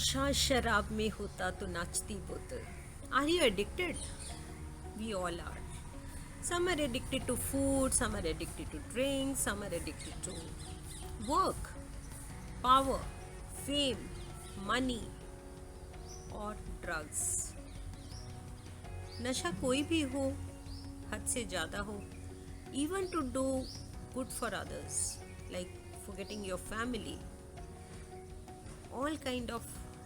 नशा शराब में होता तो नाचती बोतल. Are you addicted? We all are. Some are addicted to food, some are addicted to drinks, some are addicted to work, power, fame, money, और ड्रग्स. नशा कोई भी हो, हद से ज़्यादा हो, even to do good for others, like forgetting your family. All kind of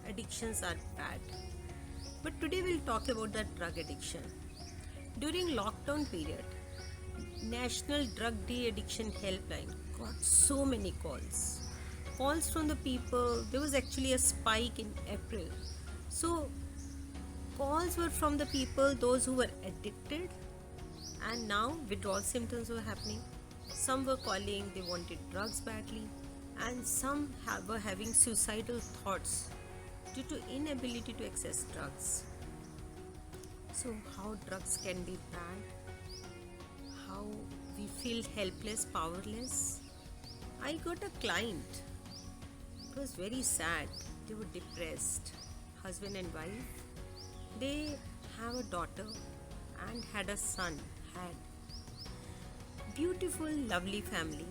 addictions are bad. But today we'll talk about the drug addiction. During lockdown period, National Drug De-Addiction Helpline got so many calls. Calls from the people. There was actually a spike in April. So calls were from the people, those who were addicted, and now withdrawal symptoms were happening. Some were calling they wanted drugs badly, and some were having suicidal thoughts due to inability to access drugs. So how drugs can be bad, how we feel helpless, powerless. I got a client. It was very sad. They were depressed. Husband and wife. They have a daughter and had a son. Had beautiful, lovely family.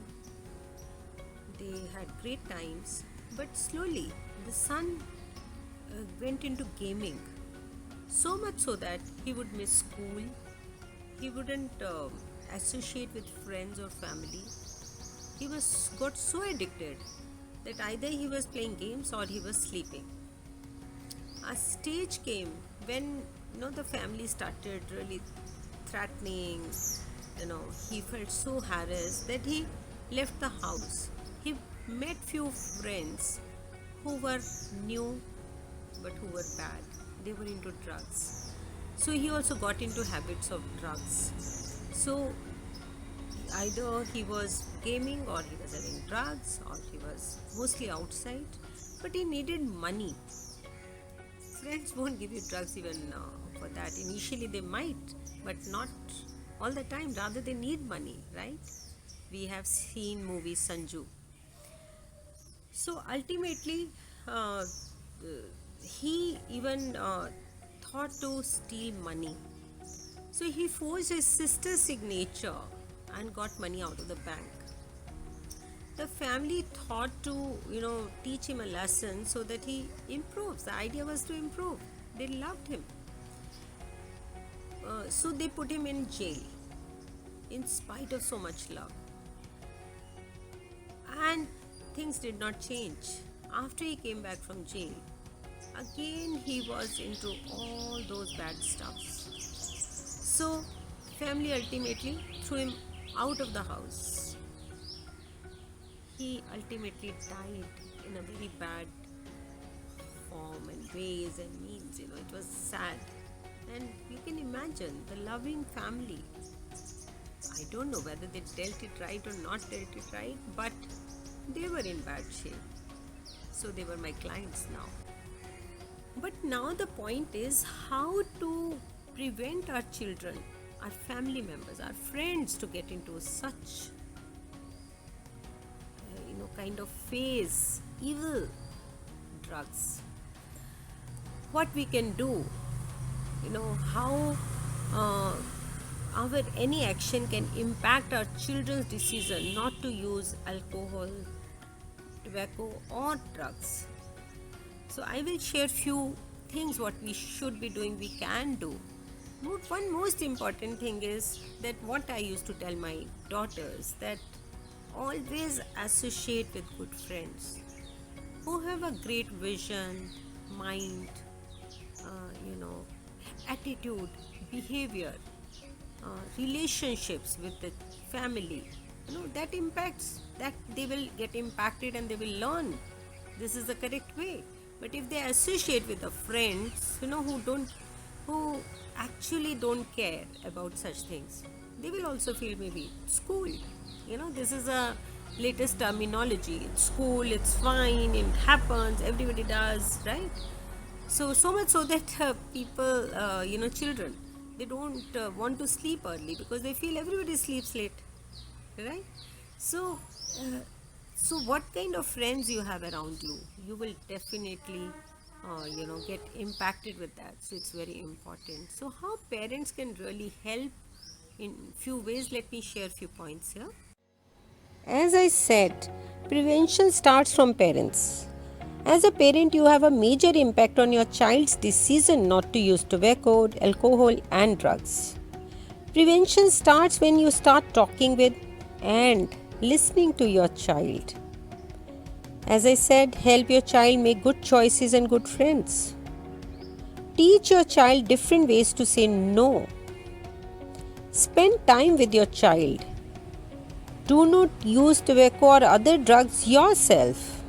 They had great times, but slowly the son went into gaming. So much so that he would miss school. He wouldn't associate with friends or family. He was got so addicted that either he was playing games or he was sleeping. A stage came when the family started really threatening. He felt so harassed that he left the house. He met few friends who were new but who were bad. They were into drugs. So he also got into habits of drugs. So either he was gaming or he was having drugs or he was mostly outside, but he needed money. Friends won't give you drugs even for that. Initially they might, but not all the time. Rather they need money, right? We have seen movie Sanju. So ultimately he even thought to steal money. So he forged his sister's signature and got money out of the bank. The family thought to, teach him a lesson so that he improves. The idea was to improve. They loved him. So they put him in jail in spite of so much love. And things did not change. After he came back from jail, again he was into all those bad stuffs. So family ultimately threw him out of the house. He ultimately died in a very bad form and ways and means. It was sad. And you can imagine the loving family. I don't know whether they dealt it right or not dealt it right, but they were in bad shape. So they were my clients now. But now the point is how to prevent our children, our family members, our friends to get into such kind of phase, evil drugs. What we can do, how our any action can impact our children's decision not to use alcohol, tobacco or drugs. So I will share few things what we should be doing, we can do. One most important thing is that what I used to tell my daughters, that always associate with good friends who have a great vision, mind, attitude, behavior, relationships with the family. That impacts, that they will get impacted and they will learn this is the correct way. But if they associate with the friends who actually don't care about such things, they will also feel maybe school. This is a latest terminology. It's school, it's fine, it happens, everybody does, right? So much so that people, children, they don't want to sleep early because they feel everybody sleeps late, right? So, so what kind of friends you have around you, you will definitely get impacted with that. So it's very important. So how parents can really help in few ways, let me share few points here. As I said, prevention starts from parents. As a parent, you have a major impact on your child's decision not to use tobacco, alcohol, and drugs. Prevention starts when you start talking with and listening to your child. As I said, help your child make good choices and good friends. Teach your child different ways to say no. Spend time with your child. Do not use tobacco or other drugs yourself.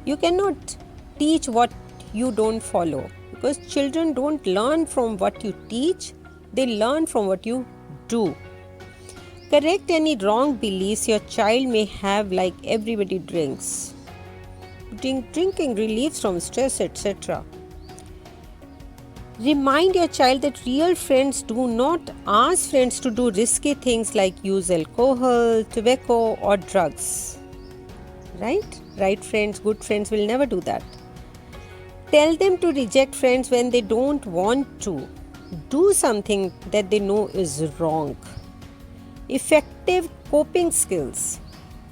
You cannot teach what you don't follow, because children don't learn from what you teach, they learn from what you do. Correct any wrong beliefs your child may have, like everybody drinks. Drinking relieves from stress, etc. Remind your child that real friends do not ask friends to do risky things like use alcohol, tobacco, or drugs. Right? Right friends, good friends will never do that. Tell them to reject friends when they don't want to. Do something that they know is wrong. Effective coping skills.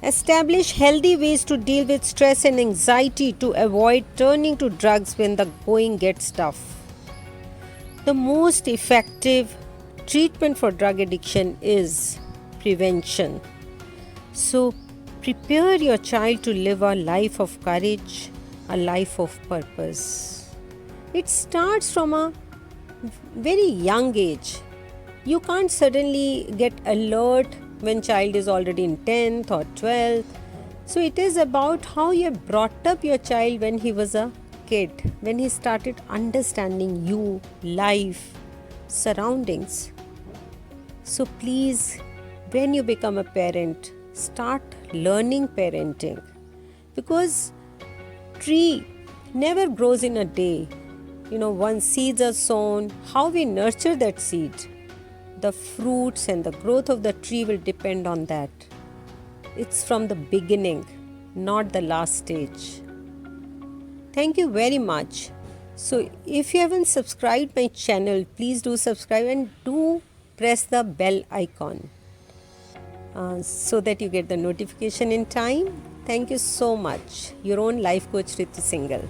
Establish healthy ways to deal with stress and anxiety to avoid turning to drugs when the going gets tough. The most effective treatment for drug addiction is prevention. So, prepare your child to live a life of courage, a life of purpose. It starts from a very young age. You can't suddenly get alert when child is already in 10th or 12th. So it is about how you brought up your child when he was a kid, when he started understanding you, life, surroundings. So please, when you become a parent, start learning parenting, because tree never grows in a day. Once seeds are sown, how we nurture that seed, the fruits and the growth of the tree will depend on that. It's from the beginning, not the last stage. Thank you very much. So if you haven't subscribed my channel, please do subscribe and do press the bell icon so that you get the notification in time. Thank you so much. Your own life coach Ritu Singhal.